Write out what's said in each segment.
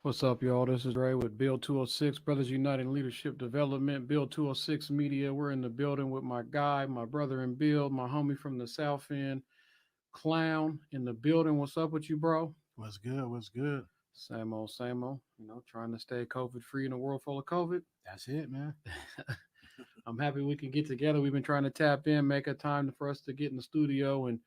What's up, y'all? This is Ray with Build 206, Brothers United Leadership Development, Build 206 Media. We're in the building with my guy, my brother in Build, my homie from the South End, Clown in the building. What's up with you, bro? What's good? What's good? Same old, same old. Trying to stay COVID free in a world full of COVID. That's it, man. I'm happy we can get together. We've been trying to tap in, make a time for us to get in the studio and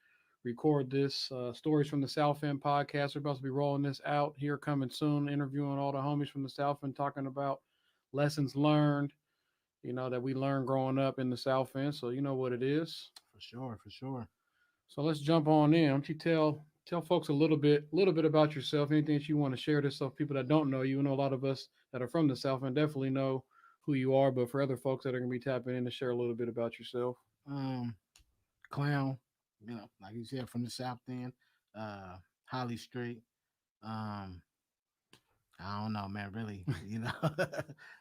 record this Stories from the South End podcast. We're about to be rolling this out here coming soon, interviewing all the homies from the South End, talking about lessons learned, that we learned growing up in the South End. So you know what it is. For sure, for sure. So let's jump on in. Why don't you tell folks a little bit about yourself, anything that you want to share to some people that don't know you. I know a lot of us that are from the South End definitely know who you are, but for other folks that are gonna be tapping in to share a little bit about yourself. Um, Clown, like you said, from the South End, uh, Holly Street. Um, I don't know, man. Really,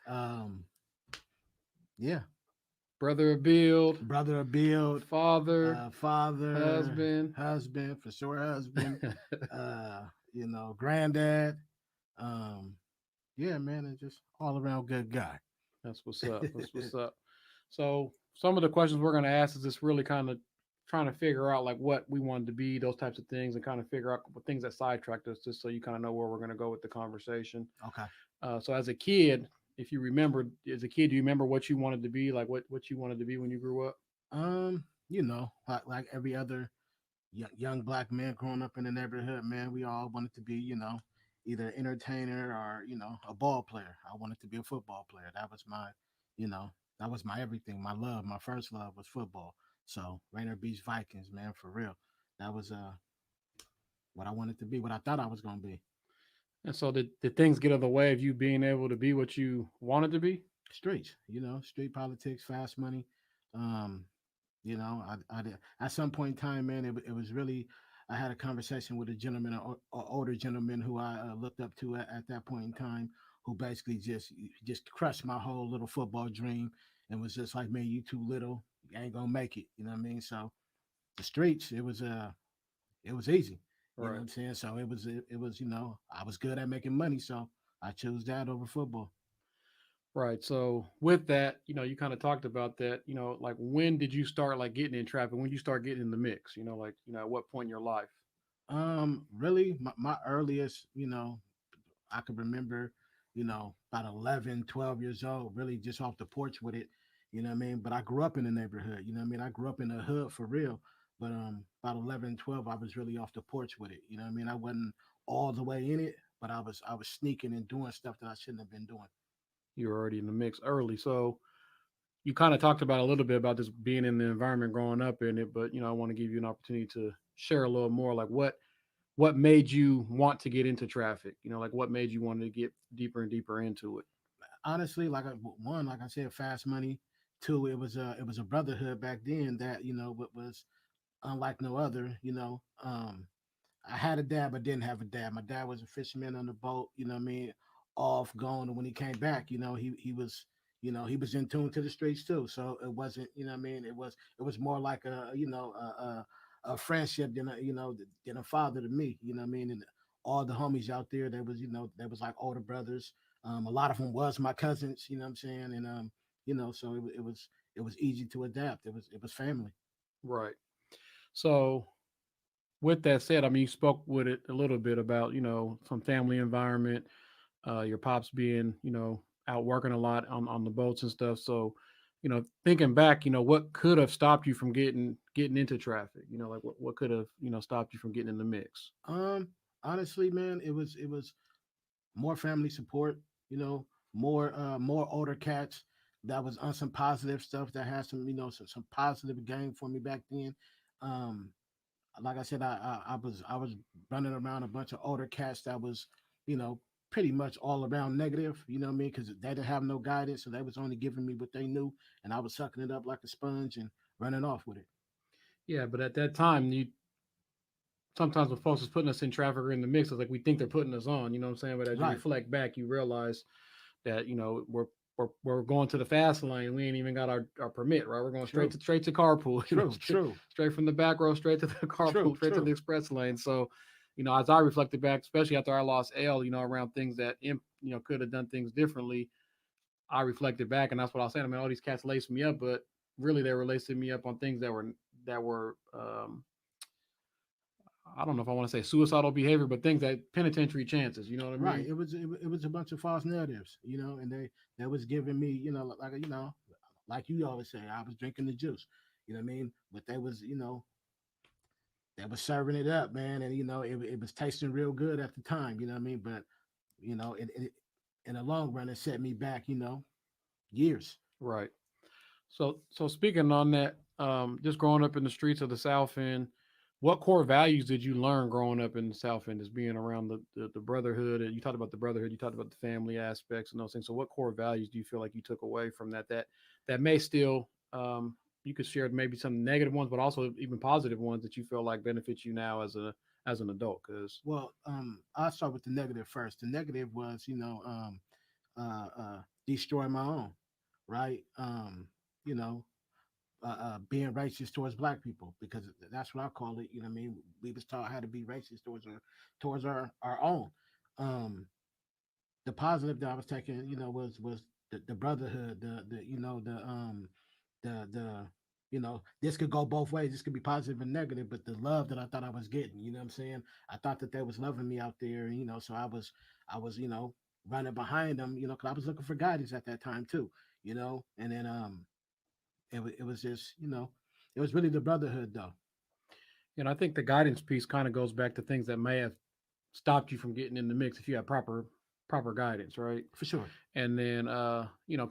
um, yeah. Brother of build, Brother of build, father, father, husband. husband, for sure, husband. Uh, granddad. Um, yeah, man, and just all around good guy. That's what's up. That's what's up. So some of the questions we're gonna ask is just really kind of trying to figure out like what we wanted to be, those types of things, and kind of figure out what things that sidetracked us, just so you kind of know where we're gonna go with the conversation. Okay. So as a kid, if you remember, as a kid, do you remember what you wanted to be, like what you wanted to be when you grew up? Like every other young black man growing up in the neighborhood, man, we all wanted to be, either an entertainer or, a ball player. I wanted to be a football player. You know, that was my everything. My love, my first love was football. So Rainier Beach Vikings, man, for real. That was what I wanted to be, what I thought I was gonna be. And so did things get in the way of you being able to be what you wanted to be? Streets, street politics, fast money. Um, I did, at some point in time, man, it was really. I had a conversation with a gentleman, an older gentleman who I looked up to at that point in time, who basically just crushed my whole little football dream, and was just like, man, you too little, you ain't gonna make it. You know what I mean? So the streets, it was easy. You know what Right. I'm saying? So it was I was good at making money, so I chose that over football. Right. So with that, you kind of talked about that, like when did you start like getting in traffic? When did you start getting in the mix? Like, at what point in your life? Really, my earliest, I could remember, about 11, 12 years old, really just off the porch with it, you know what I mean? But I grew up in the neighborhood, you know what I mean? I grew up in the hood for real. But about 11, 12, I was really off the porch with it, you know what I mean? I wasn't all the way in it, but I was sneaking and doing stuff that I shouldn't have been doing. You're already in the mix early. So you kind of talked about a little bit about this being in the environment growing up in it, but I want to give you an opportunity to share a little more, like what made you want to get into traffic? Like what made you want to get deeper and deeper into it? Honestly, one, like I said, fast money. Two, it was a brotherhood back then that, what was unlike no other, I had a dad, but didn't have a dad. My dad was a fisherman on the boat, you know what I mean, off going. And when he came back, he was in tune to the streets too. So it wasn't, what I mean, it was more like a friendship than a father to me, you know what I mean. And all the homies out there, there was like older brothers. A lot of them was my cousins, you know what I'm saying, and so it was easy to adapt. It was family. Right. So with that said, I mean, you spoke with it a little bit about, some family environment, your pops being, out working a lot on the boats and stuff. So, thinking back, what could have stopped you from getting into traffic? Like what could have, stopped you from getting in the mix? Um, Honestly, man, it was more family support, you know, more older cats that was on some positive stuff that had some positive game for me back then. Um, like I said, I was running around a bunch of older cats that was, you know, pretty much all around negative, you know what I mean? Because they didn't have no guidance, so they was only giving me what they knew, and I was sucking it up like a sponge and running off with it. Yeah, but at that time, you sometimes when folks is putting us in traffic or in the mix, it's like we think they're putting us on. You know what I'm saying? But as you Right. reflect back, you realize that we're going to the fast lane. We ain't even got our permit, right? We're going True. straight to carpool. True. True. Straight from the back row, straight to the carpool, True. straight to the True. express lane. So as I reflected back, especially after I lost L, around things that could have done things differently. I reflected back, and that's what I was saying. I mean, all these cats laced me up, but really they were lacing me up on things that were I don't know if I want to say suicidal behavior, but things that penitentiary chances. You know what I Right. mean? It was a bunch of false narratives, and they was giving me, like you always say, I was drinking the juice. You know what I mean? But they was serving it up, man, and it was tasting real good at the time. You know what I mean? But it in the long run, it set me back, years. Right. So speaking on that, just growing up in the streets of the South End, what core values did you learn growing up in the South End as being around the brotherhood? And you talked about the brotherhood, you talked about the family aspects and those things. So what core values do you feel like you took away from that may still you could share maybe some negative ones, but also even positive ones that you feel like benefit you now as an adult? Because Well, I'll start with the negative first. The negative was, destroy my own, right? You know, being racist towards black people because that's what I call it. You know what I mean? We was taught how to be racist towards our own. Um, the positive that I was taking, was the brotherhood, the the this could go both ways. This could be positive and negative, but the love that I thought I was getting, you know what I'm saying? I thought that they was loving me out there, so I was running behind them, because I was looking for guidance at that time too, and then it was just, it was really the brotherhood though. I think the guidance piece kind of goes back to things that may have stopped you from getting in the mix if you had proper guidance, right? For sure. And then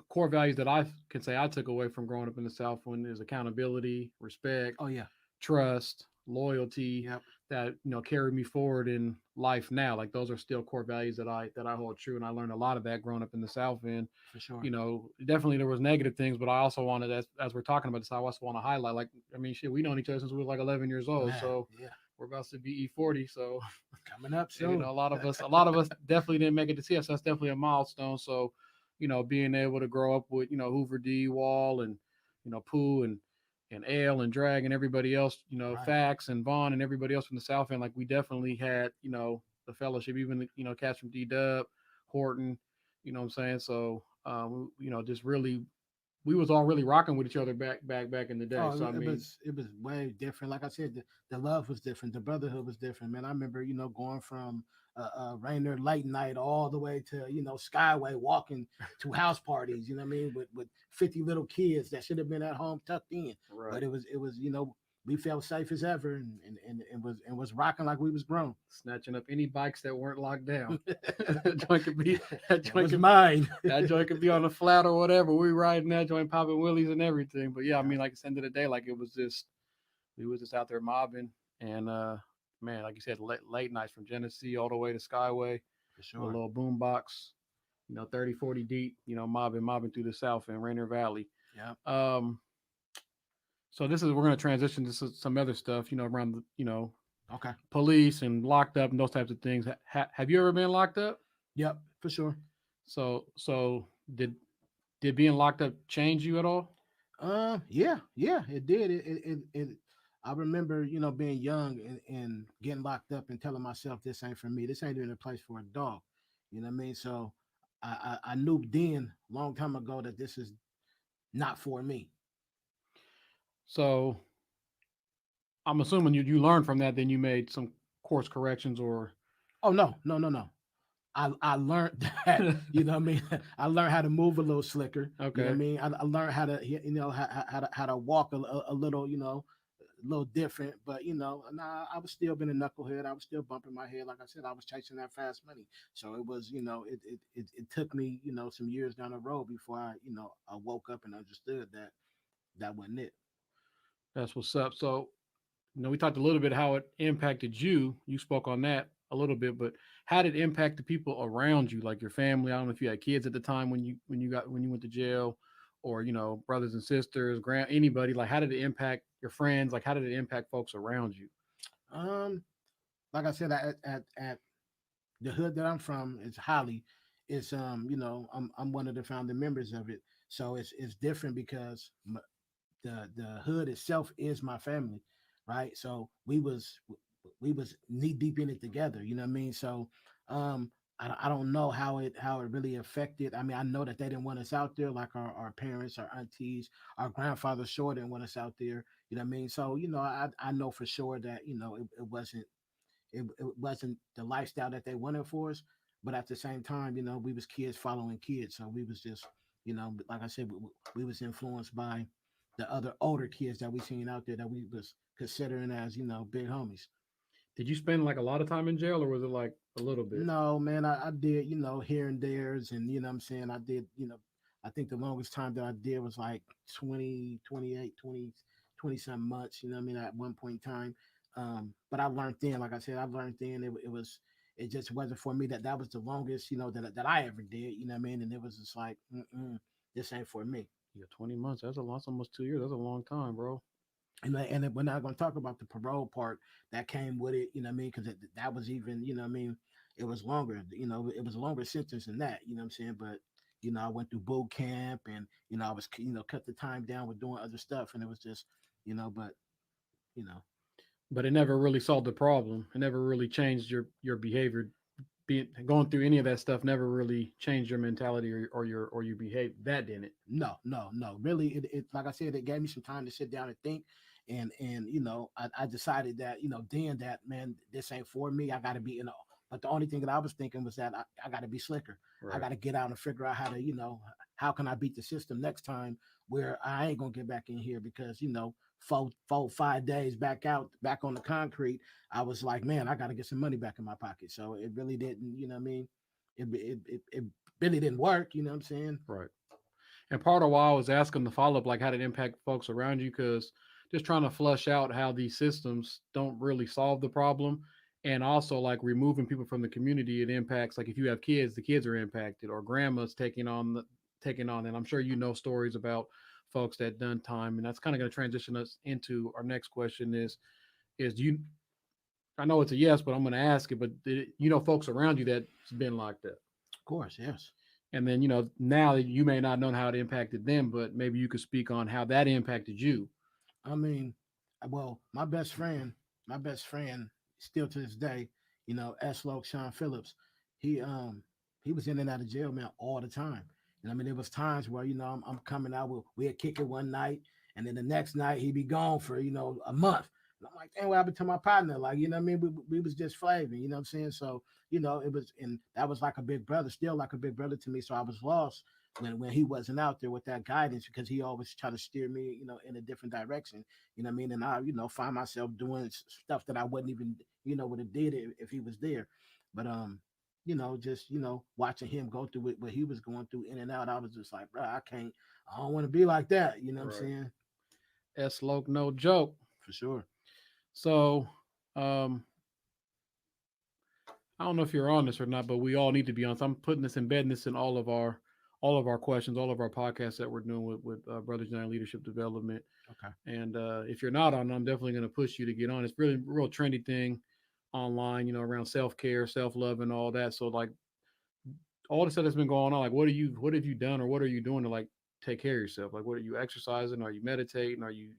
core values that I can say I took away from growing up in the South one is accountability, respect, Oh yeah. trust, loyalty, Yep. that carry me forward in life now. Like those are still core values that I hold true, and I learned a lot of that growing up in the South End. For sure. Definitely there was negative things, but I also wanted, as we're talking about this, I also want to highlight, like, I mean, shit, we known each other since we were like 11 years old, Man, so yeah. we're about to be E40. So Coming up a soon. lot of us definitely didn't make it to see us. That's definitely a milestone. So being able to grow up with Hoover D Wall and Pooh and Ale and Drag and everybody else, Right. Fax and Vaughn and everybody else from the South End, like we definitely had the fellowship, even cats from D Dub, Horton, what I'm saying. So just really we was all really rocking with each other back in the day. Oh, So I mean, it was way different. Like I said, the love was different. The brotherhood was different, man. I remember, going from Rainier late night all the way to Skyway, walking to house parties. You know what I mean? With 50 little kids that should have been at home tucked in, but right. it was we felt safe as ever, and was rocking like we was grown. Snatching up any bikes that weren't locked down. that joint could be that That joint was could mine. that joint could be on the flat or whatever. We riding that joint, popping willies and everything. But yeah, I Yeah, mean, like at the end of the day, like it was just we was just out there mobbing, and man, like you said, late nights from Genesee all the way to Skyway for with a sure. little boom box, 30, 40 deep, mobbing through the South and Rainier Valley. Yeah. Um, so we're gonna transition to some other stuff, around the Okay. police and locked up and those types of things. Have you ever been locked up? Yep. For sure. So did being locked up change you at all? Yeah, yeah, it did. I remember, being young and getting locked up and telling myself this ain't for me. This ain't even a place for a dog. You know what I mean? So I knew then, long time ago, that this is not for me. So I'm assuming you learned from that, then you made some course corrections or Oh no, no, no, no. I learned that, you know what I mean? I learned how to move a little slicker. You know what I okay. mean? I learned how to, how to walk a little, a little different, but nah, I was still being a knucklehead. I was still bumping my head. Like I said, I was chasing that fast money. So it was, it took me, some years down the road before I woke up and understood that that wasn't it. That's what's up. So we talked a little bit how it impacted you. You spoke on that a little bit, but how did it impact the people around you, like your family? I don't know if you had kids at the time when you went to jail, or brothers and sisters, anybody. Like, how did it impact your friends? Like, how did it impact folks around you? Um, like I said, at the hood that I'm from is Holly. It's I'm one of the founding members of it. So it's different because the hood itself is my family, right? So we was knee deep in it together. You know what I mean? So I don't know how it really affected. I mean, I know that they didn't want us out there, like our parents, our aunties, our grandfather sure didn't want us out there. You know what I mean? So, I know for sure that, it wasn't the lifestyle that they wanted for us. But at the same time, we was kids following kids. So we was just, like I said, we was influenced by the other older kids that we seen out there that we was considering as, big homies. Did you spend like a lot of time in jail, or was it like a little bit? No, man, I did, here and there's, and what I'm saying, I did, I think the longest time that I did was like 20, 28, 20, 20 some months, you know what I mean, at one point in time. But I learned then, like I said, I learned then it just wasn't for me. That was the longest, that I ever did, you know what I mean? And it was just like, this ain't for me. Yeah, 20 months. That's a lot. That's almost 2 years. That's a long time, bro. And we're not going to talk about the parole part that came with it, you know what I mean? Because that was even, you know what I mean? It was longer, it was a longer sentence than that, you know what I'm saying? But, I went through boot camp and, I was, cut the time down with doing other stuff. And it was just, but, you know, But it never really solved the problem. It never really changed your behavior. Being going through any of that stuff never really changed your mentality or your behavior. That didn't. no, no, no. Really, it like I said, it gave me some time to sit down and think. And I decided that, then that, man, this ain't for me. I got to be, But the only thing that I was thinking was that I got to be slicker. I Right. got to get out and figure out how to, how can I beat the system next time where I ain't gonna get back in here because, 5 days back out, back on the concrete, I was like, man, I got to get some money back in my pocket. So it really didn't, you know what I mean? It really didn't work. You know what I'm saying? Right. And part of why I was asking the follow up, like how did it impact folks around you, because just trying to flush out how these systems don't really solve the problem. And also like removing people from the community, it impacts like if you have kids, the kids are impacted, or grandma's taking on. And I'm sure you know stories about folks that done time. And that's kind of going to transition us into our next question is do you I know it's a yes, but I'm going to ask it, but you know folks around you that's been like that? Of course, yes. And then, now you may not know how it impacted them, but maybe you could speak on how that impacted you. I mean, well, my best friend, still to this day, S. Loke Sean Phillips, he um he was in and out of jail, man, all the time. And I mean, there was times where I'm coming out, we'd kick it one night, and then the next night he'd be gone for a month. And I'm like, damn, what happened to my partner? Like, you know what I mean? We was just flaving, you know what I'm saying? So, it was, and that was like a big brother, still like a big brother to me. So I was lost when he wasn't out there with that guidance because he always tried to steer me, in a different direction. You know what I mean? And I, find myself doing stuff that I wouldn't even, would have did it if he was there. But just watching him go through what he was going through in and out, I was just like, bro, I don't want to be like that. You know what I'm Right. saying? S Loke, no joke. For sure. So, um, I don't know if you're on this or not, but we all need to be on. So I'm putting this, embedding this in all of our questions, all of our podcasts that we're doing with Brothers United Leadership Development. Okay. And if you're not on, I'm definitely going to push you to get on. It's really a real trendy thing online, around self care, self love, and all that. So like all the stuff that's been going on, like what have you done or what are you doing to like take care of yourself? Like what are you exercising? Are you meditating? Are you,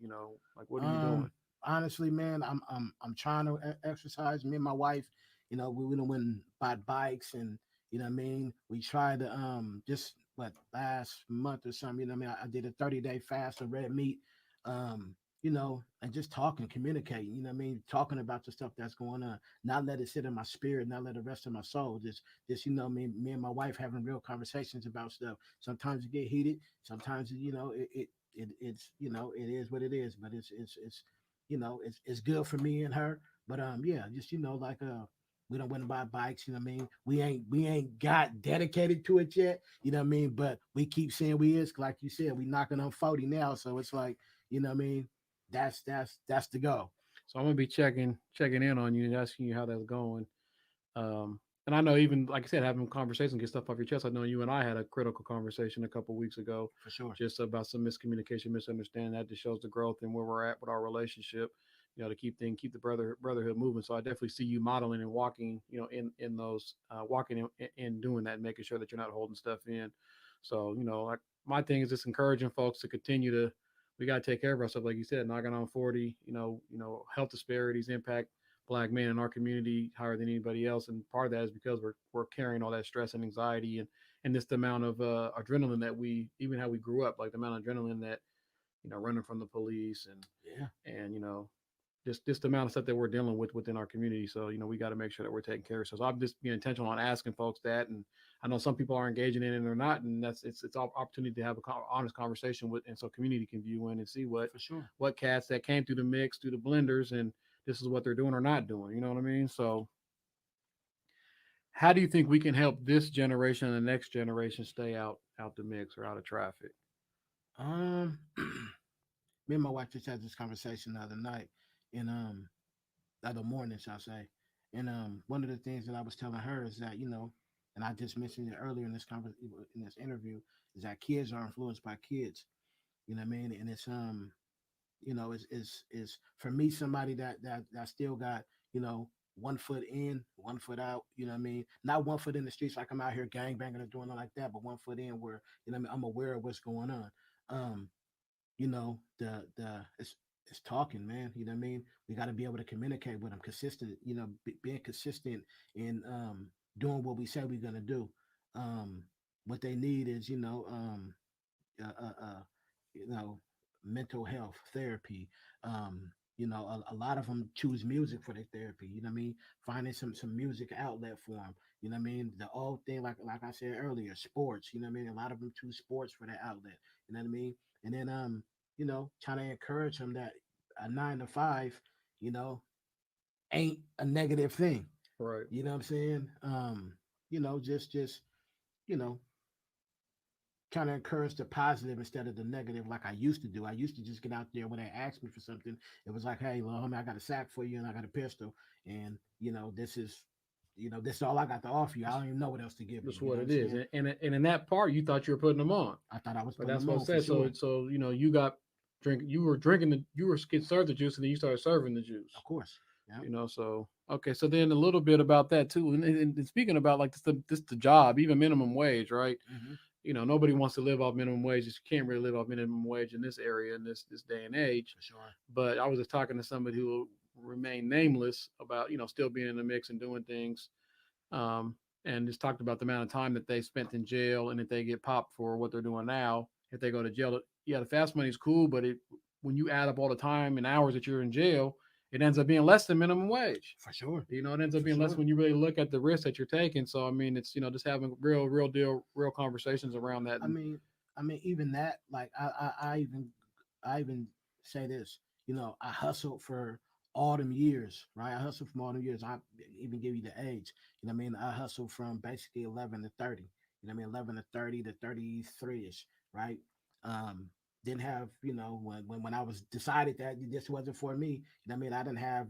like what are you doing? Honestly, man, I'm trying to exercise. Me and my wife, we don't win by bikes, and you know what I mean. We tried to just what last month or something. You know what I mean. I did a 30-day fast of red meat. And just talking, communicating. You know what I mean. Talking about the stuff that's going on, not let it sit in my spirit, not let the rest of my soul. Just me and my wife having real conversations about stuff. Sometimes it get heated. Sometimes it's it is what it is, but it's good for me and her. But yeah, just like we don't want to buy bikes, you know what I mean? We ain't got dedicated to it yet, you know what I mean? But we keep saying we is, like you said, we knocking on 40 now, so it's like, you know what I mean? That's the goal. So I'm gonna be checking in on you and asking you how that's going. And I know even like I said, having conversations, get stuff off your chest. I know you and I had a critical conversation a couple weeks ago, For sure. just about some miscommunication, misunderstanding. That just shows the growth and where we're at with our relationship. To keep the brotherhood moving. So I definitely see you modeling and walking, in those walking in doing that, and making sure that you're not holding stuff in. So like my thing is just encouraging folks to continue to. We got to take care of ourselves, like you said, knocking on 40. Health disparities impact black men in our community higher than anybody else, and part of that is because we're carrying all that stress and anxiety and this amount of adrenaline that we even how we grew up, like the amount of adrenaline that running from the police Yeah, and just the amount of stuff that we're dealing with within our community. So we got to make sure that we're taking care of ourselves. I'm just being intentional on asking folks that, and I know some people are engaging in it or not, and it's an opportunity to have a honest conversation with, and so community can view in and see for sure. what cats that came through the mix, through the blenders, and this is what they're doing or not doing. You know what I mean? So how do you think we can help this generation and the next generation stay out the mix or out of traffic? Me and my wife just had this conversation the other night, and the other morning, shall I say. And one of the things that I was telling her is that and I just mentioned it earlier in in this interview, is that kids are influenced by kids. You know what I mean? And it's is for me somebody that still got one foot in, one foot out. You know what I mean? Not one foot in the streets like I'm out here gang banging or doing it like that, but one foot in where what I mean, I'm aware of what's going on. Um, it's talking, man. You know what I mean? We got to be able to communicate with them, consistent. Being consistent in doing what we say we're gonna do. Um, what they need is uh, uh, uh, you know mental health therapy. A lot of them choose music for their therapy. You know what I mean? Finding some music outlet for them. You know what I mean? The old thing, like I said earlier, sports. You know what I mean? A lot of them choose sports for their outlet. You know what I mean? And then trying to encourage them that a 9 to 5, you know, ain't a negative thing. Right. You know what I'm saying? Just you know, trying to encourage the positive instead of the negative, like I used to do. I used to just get out there when they asked me for something. It was like, hey, well, homie, I got a sack for you and I got a pistol, and this is all I got to offer you. I don't even know what else to give you. That's You know what what I'm it is, saying? and in that part, you thought you were putting them on, I thought I was but putting that's them what it on for said. So sure. you got you were drinking you were getting served the juice, and then you started serving the Of juice. course. Yeah. So okay, so then a little bit about that too, and speaking about like the job, even minimum wage, right? Hmm. Nobody wants to live off minimum wage. You can't really live off minimum wage in this area in this day and age. For sure. But I was just talking to somebody who remained nameless about still being in the mix and doing things, um, and just talked about the amount of time that they spent in jail, and if they get popped for what they're doing now, if they go to jail, yeah, the fast money is cool, but when you add up all the time and hours that you're in jail, it ends up being less than minimum wage. For sure. It ends up For being less sure. when you really look at the risk that you're taking. So I mean, it's just having real conversations around that. I And mean, even that, like, I even say this. I hustled for all them years, right? I hustled from all them years. I even give you the age. You know what I mean? I hustled from basically 11 to 30. You know what I mean? 11 to 30 to 33 ish, right? Um, didn't have, when I was decided that this wasn't for me. You know what I mean? I didn't have,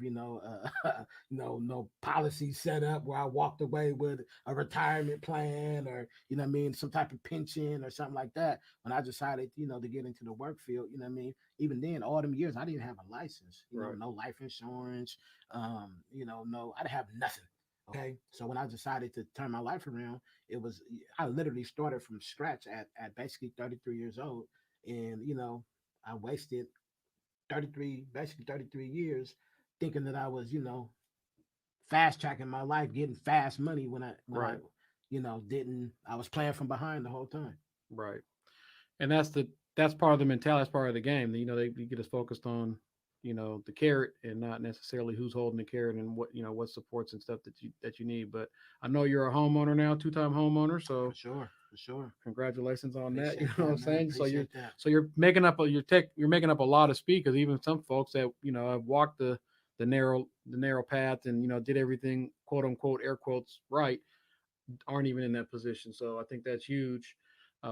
no policy set up where I walked away with a retirement plan, or what I mean, some type of pension or something like that. When I decided, to get into the work field, you know what I mean, even then, all them years I didn't have a license, right, no life insurance, no, I didn't have nothing. Okay, so when I decided to turn my life around, I literally started from scratch at basically 33 years old, and I wasted 33 years thinking that I was fast tracking my life, getting fast money when I right, didn't. I was playing from behind the whole time. right. And that's part of the mentality. That's part of the game. They get us focused on the carrot and not necessarily who's holding the carrot and what supports and stuff that you need. But I know you're a homeowner now, two-time homeowner, For so sure, for sure. congratulations on that. You Appreciate know what that, I'm man. saying? So you're Appreciate that. so you're making up you're making up a lot of speed, because even some folks that have walked the narrow path and did everything quote unquote air quotes right aren't even in that position. So I think that's huge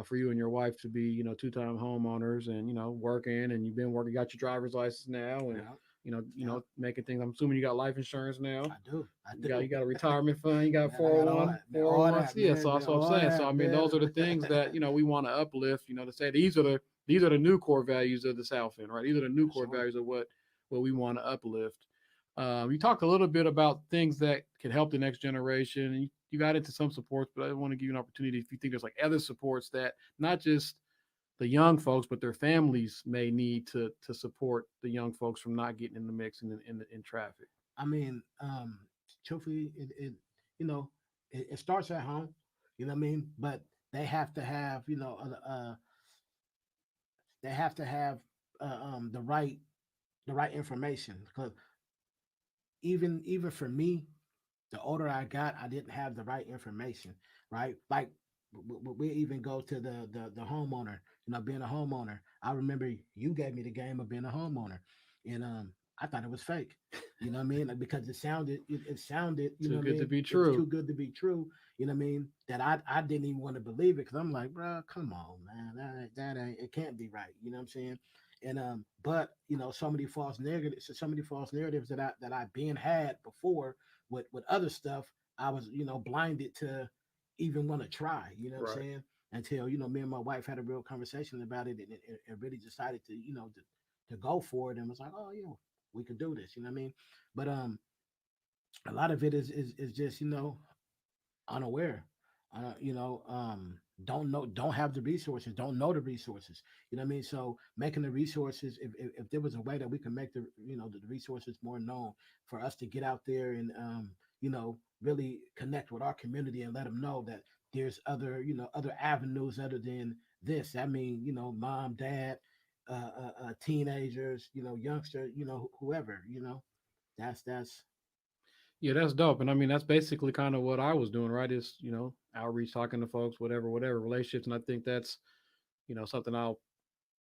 for you and your wife to be, two-time homeowners and working, and you've been working, got your driver's license now, and Yeah, yeah. making things. I'm assuming you got life insurance now. I do. I You got do. you got a retirement fund. You got Man, I got all 401 that, man. All 401. that, Yeah, so man. that's Man, what I'm all saying. So I that, mean, those are the man. things that we want to uplift. To say these are the new core values of the South End, right? These are the new For core sure. values of what we want to uplift. You talked a little bit about things that can help the next generation. You got into some supports, but I want to give you an opportunity if you think there's like other supports that not just the young folks, but their families may need to support the young folks from not getting in the mix in traffic. I mean, truthfully, you know, it starts at home. You know what I mean? But they have to have, they have to have the right information. Because even for me, the older I got, I didn't have the right information, right? Like we even go to the homeowner, being a homeowner. I remember you gave me the game of being a homeowner, and I thought it was fake. You know what I mean? Like, because it sounded, you know Too what I good to mean? be It was true. too good to be true. You know what I mean? That I didn't even want to believe it because I'm like, bro, come on, man, that ain't it can't be right. You know what I'm saying? And but so many false narratives that I been had before with other stuff. I was, blinded to even want to try, you know what I'm Right. saying? Until, me and my wife had a real conversation about it, and really decided to, to go for it, and was like, oh yeah, we could do this, you know what I mean? But a lot of it is just, unaware. Don't have the resources, don't know the resources. You know what I mean? So making the resources, if there was a way that we could make the resources more known for us to get out there and really connect with our community and let them know that there's other avenues other than this. I mean, mom, dad, teenagers, youngster, whoever, that's Yeah, that's dope. And I mean, that's basically kind of what I was doing, right? Is, outreach, talking to folks, whatever, relationships. And I think that's, something I'll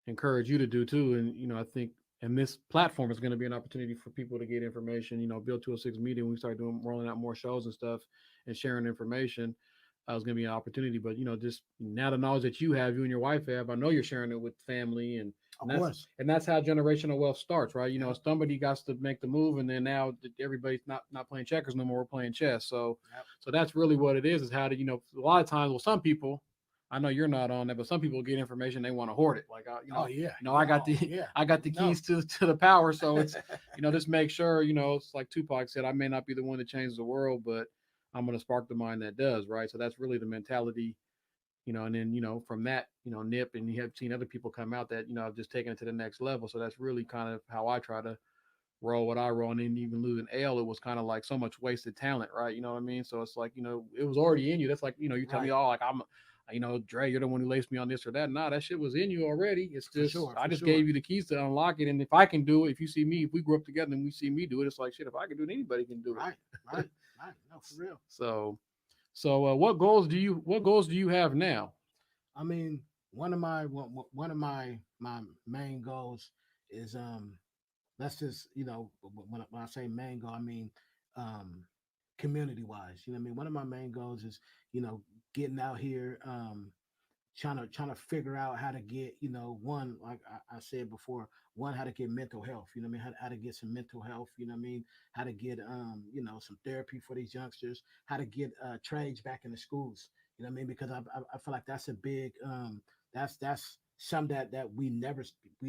encourage you to do too. And, I think, and this platform is going to be an opportunity for people to get information, Build 206 Media. When we start doing, rolling out more shows and stuff and sharing information, it's going to be an opportunity. But, just now the knowledge that you have, you and your wife have, I know you're sharing it with family, of and that's, course. and that's how generational wealth starts, right? Yeah. Somebody got to make the move, and then now everybody's not playing checkers no more. We're playing chess. So, Yep. so that's really what it is how to, a lot of times, well, some people, I know you're not on that, but some people get information they want to hoard it. Like, Oh yeah. I Yeah. got Oh the yeah. I got the We know. keys to the power, so it's, just make sure, it's like Tupac said, I may not be the one that changes the world, but I'm going to spark the mind that does, right? So that's really the mentality, and then, from that, Nip, and you have seen other people come out that, have just taken it to the next level. So that's really kind of how I try to roll what I roll. And then even losing L, it was kind of like so much wasted talent, right? You know what I mean? So it's like, it was already in you. That's like, you tell me, Right. oh, like Dre, you're the one who laced me on this or that. Nah, that shit was in you already. It's For just, sure. I For just gave sure. you the keys to unlock it. And if I can do it, if you see me, if we grew up together and we see me do it, it's like, shit, if I can do it, anybody can do Right. it. Right. Right. No, for real. so, so what goals do you have now? I mean, one of my main goals is let's just when I say main goal, I mean um community wise. You know what I mean? One of my main goals is getting out here, trying to figure out how to get, one, like I said before, one, how to get mental health. You know what I mean? How to get some mental health. You know what I mean? How to get some therapy for these youngsters. How to get trades back in the schools. You know what I mean? Because I feel like that's a big that's some that we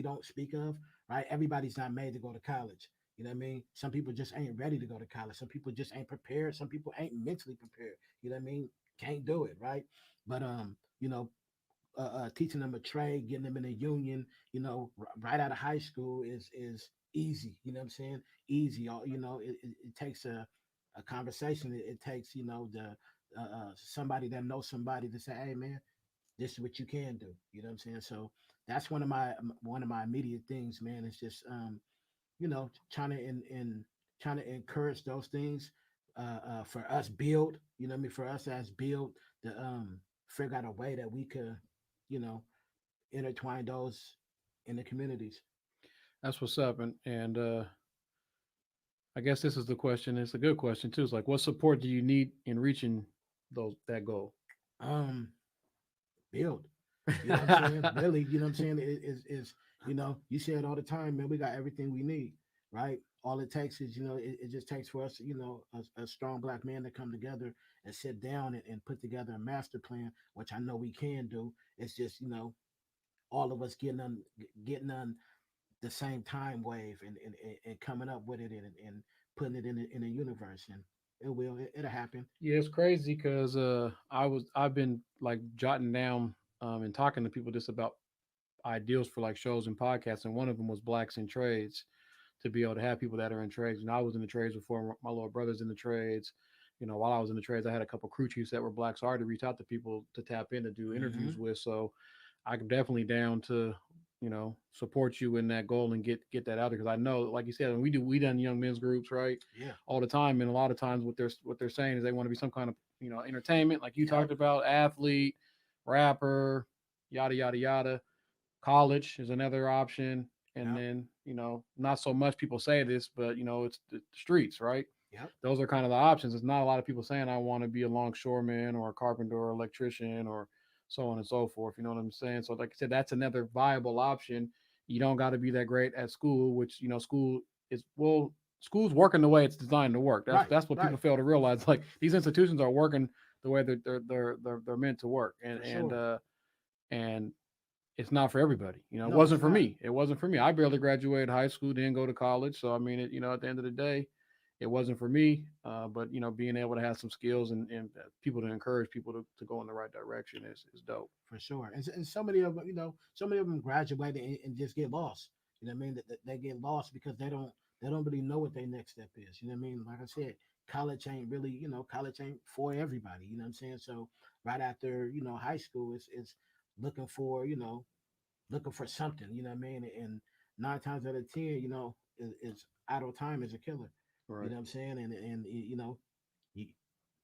don't speak of, right? Everybody's not made to go to college. You know what I mean? Some people just ain't ready to go to college. Some people just ain't prepared. Some people ain't mentally prepared. You know what I mean? Can't do it, right? But teaching them a trade, getting them in a union, right out of high school is easy. You know what I'm saying? Easy. It takes a conversation. It takes the somebody that knows somebody to say, hey man, this is what you can do. You know what I'm saying? So that's one of my immediate things, man. It's just trying to trying to encourage those things for us build. You know what I mean? For us as build to figure out a way that we could, you know, intertwine those in the communities. That's what's up. And I guess this is the question. It's a good question too. It's like, what support do you need in reaching that goal? Um, build. You know what I'm saying? Really, you know what I'm saying? Is you say it all the time, man. We got everything we need, right? All it takes is, it just takes for us, a strong black man to come together and sit down and put together a master plan, which I know we can do. It's just, all of us getting on the same time wave and coming up with it and putting it in a universe, and it'll happen. Yeah, it's crazy because I've been like jotting down and talking to people just about ideals for like shows and podcasts, and one of them was blacks in trades. to be able to have people that are in trades. I was in the trades before. My little brother's in the trades. While I was in the trades, I had a couple crew chiefs that were black, so I had to reach out to people to tap in to do interviews Hmm. with. So I'm definitely down to support you in that goal and get that out there, because I know, like you said, when we done young men's groups, right, Yeah. all the time, and a lot of times what they're saying is they want to be some kind of entertainment, like you Yep. talked about, athlete, rapper, yada yada yada. College is another option, and Yep. then not so much people say this, but it's the streets, right? Yep. Those are kind of the options. It's not a lot of people saying I want to be a longshoreman or a carpenter or electrician or so on and so forth. You know what I'm saying? So like I said, that's another viable option. You don't got to be that great at school, which school is, well, school's working the way it's designed to work. That's Right. that's what people Right. fail to realize. Like, these institutions are working the way they're meant to work, and For and sure. uh and it's not for everybody. It No, wasn't it's for not. me. It wasn't for me. I barely graduated high school, didn't go to college. So I mean, at the end of the day, it wasn't for me. But being able to have some skills and people to encourage people to go in the right direction is dope. For sure. And so many of them, so many of them graduate and just get lost. You know what I mean? That they get lost because they don't really know what their next step is. You know what I mean? Like I said, college ain't for everybody. You know what I'm saying? So right after high school, it's looking for looking for something. You know what I mean? And 9 times out of 10, is idle time is a killer. You Right. know what I'm saying? And you,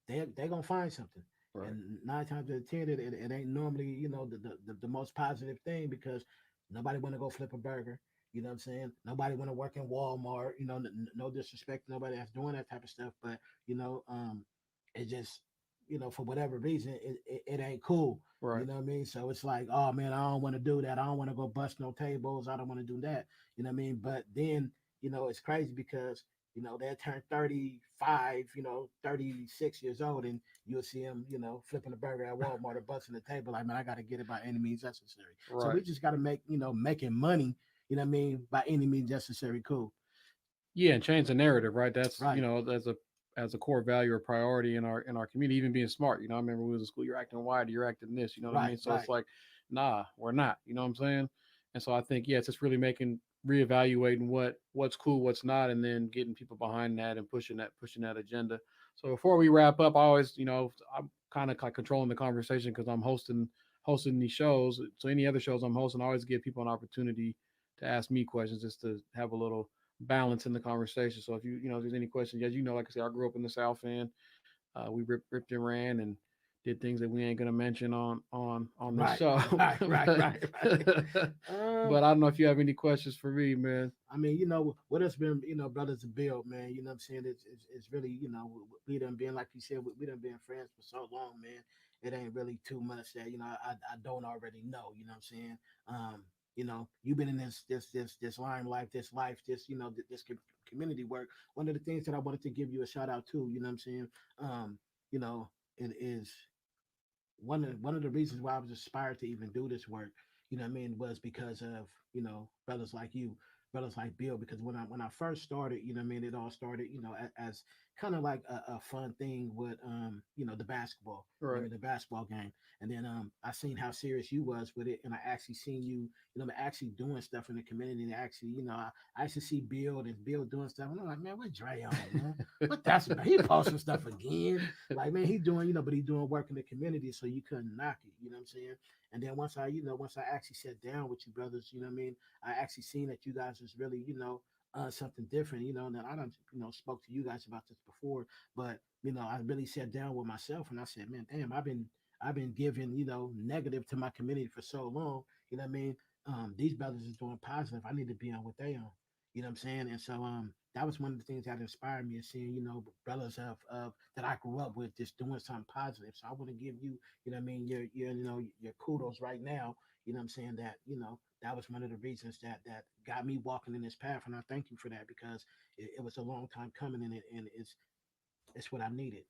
they're gonna find something. Right. And 9 times out of 10, it ain't normally the most positive thing, because nobody want to go flip a burger. You know what I'm saying? Nobody want to work in Walmart. No disrespect to nobody that's doing that type of stuff, but it just for whatever reason it ain't cool. You Right. know what I mean? So it's like, oh man, I don't want to do that. I don't want to go bust no tables. I don't want to do that. You know what I mean? But then it's crazy because they'll turn 35, 36 years old, and you'll see them, flipping a burger at Walmart or busting the table. Like, man, I got to get it by any means necessary. So we Right. just got to make, making money, by any means necessary. Cool. Yeah, and change the narrative, right? That's Right. as a core value or priority in our community. Even being smart. I remember when we was in school, you're acting wide, you're acting this. You know what I Right. mean? So it's Right. like, nah, we're not. You know what I'm saying? And so I think, yeah, it's just really making reevaluating what's cool, what's not, and then getting people behind that and pushing that agenda. So before we wrap up, I always, I'm kind of like controlling the conversation because I'm hosting these shows. So any other shows I'm hosting, I always give people an opportunity to ask me questions, just to have a little balance in the conversation. So if there's any questions, as like I said, I grew up in the South End. We ripped and ran and did things that we ain't gonna mention on this Right. show. Right. Right. but, Right. Right. Um, but I don't know if you have any questions for me, man. I mean, what has been, brothers to build, man. You know what I'm saying? It's really, we done been, like you said, we done been friends for so long, man. It ain't really too much that, I don't already know, you know what I'm saying? You've been in this limelight, this life, community work. One of the things that I wanted to give you a shout out to, you know what I'm saying? Um, it is one of the reasons why I was inspired to even do this work, was because of brothers like you, brothers like Bill. Because when I first started, it all started, as kind of like a fun thing with the basketball. Right. The basketball game, and then I seen how serious you was with it, and I actually seen you, actually doing stuff in the community. And actually, I actually see Bill doing stuff, and I'm like, man, what Dre on, man? What that's about? He posting stuff again. Like, man, he doing, but he doing work in the community, so you couldn't knock it. You know what I'm saying? And then once I actually sat down with you brothers, you know what I mean? I actually seen that you guys was really, something different, and I don't, spoke to you guys about this before, but I really sat down with myself and I said, man, damn, I've been giving, negative to my community for so long. You know what I mean? These brothers is doing positive. I need to be on what they on. You know what I'm saying? And so that was one of the things that inspired me, is seeing, brothers of that I grew up with just doing something positive. So I want to give you, what I mean, your kudos right now. You know what I'm saying? That, that was one of the reasons that got me walking in this path. And I thank you for that, because it was a long time coming, and it's what I needed.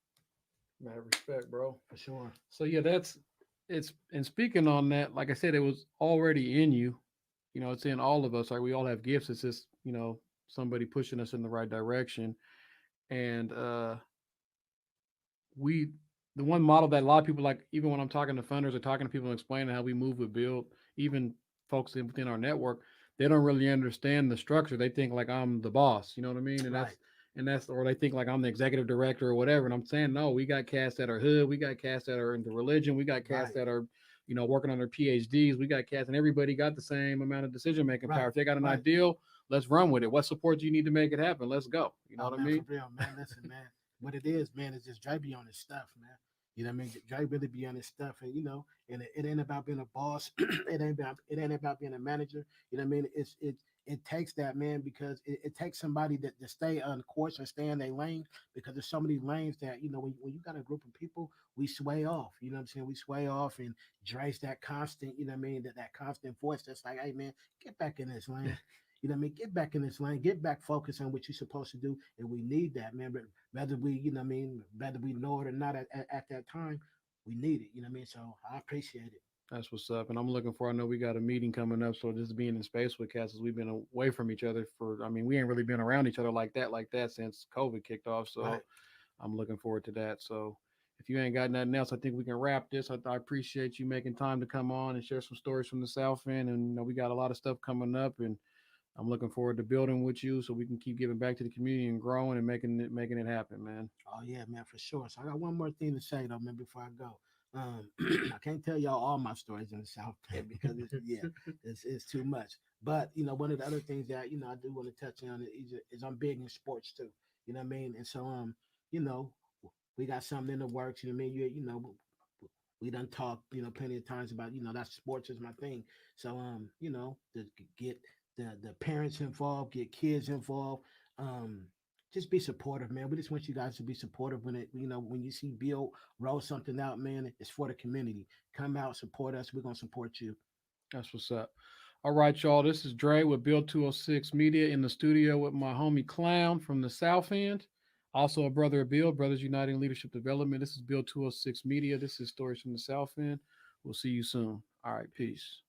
Mad respect, bro. For sure. So yeah, that's it's. And speaking on that, like I said, it was already in you. It's in all of us. Like, we all have gifts. It's just somebody pushing us in the right direction. And we the one model that a lot of people, like, even when I'm talking to funders or talking to people and explaining how we move with build, even folks within our network, they don't really understand the structure. They think like I'm the boss, you know what I mean? Right, And that's or they think like I'm the executive director or whatever. And I'm saying no, we got cats that are hood, we got cats that are into religion, we got cats right, that are, working on their PhDs, we got cats, and everybody got the same amount of decision making power. right, If they got an right. ideal, let's run with it. What support do you need to make it happen? Let's go. You know Oh what I man, for mean? real, man. Listen, man. What it is, man, is just Dre be on his stuff, man. You know what I mean? Dre really be on his stuff, and and it ain't about being a boss. It ain't about being a manager. You know what I mean? It takes that, man, because it takes somebody that to stay on course and stay in their lane, because there's so many lanes that when you got a group of people, we sway off. You know what I'm saying? We sway off, and Dre's that constant. You know what I mean? That constant voice that's like, hey man, get back in this lane. You know what I mean? Get back in this lane, get back focused on what you're supposed to do. And we need that, man. But whether we, you know what I mean, whether we know it or not at that time, we need it. You know what I mean? So I appreciate it. That's what's up. And I'm looking for, I know we got a meeting coming up. So just being in space with cats, we've been away from each other for, I mean, we ain't really been around each other like that since COVID kicked off. So Right. I'm looking forward to that. So if you ain't got nothing else, I think we can wrap this. I appreciate you making time to come on and share some stories from the South End. And, we got a lot of stuff coming up, and I'm looking forward to building with you so we can keep giving back to the community and growing and making it happen, man. Oh yeah, man, for sure. So I got one more thing to say though, man, before I go. I can't tell y'all all my stories in the South End because it's too much. But one of the other things that I do want to touch on is I'm big in sports too. You know what I mean? And so you know, we got something in the works. You know what I mean? We done talked plenty of times about that sports is my thing. So to get the parents involved, get kids involved. Um, just be supportive, man. We just want you guys to be supportive when you see Bill roll something out, man. It's for the community. Come out, support us. We're gonna support you. That's what's up. All right, y'all. This is Dre with Bill 206 Media in the studio with my homie Clown from the South End. Also a brother of Bill, Brothers Uniting Leadership Development. This is Bill 206 Media. This is Stories from the South End. We'll see you soon. All right, peace.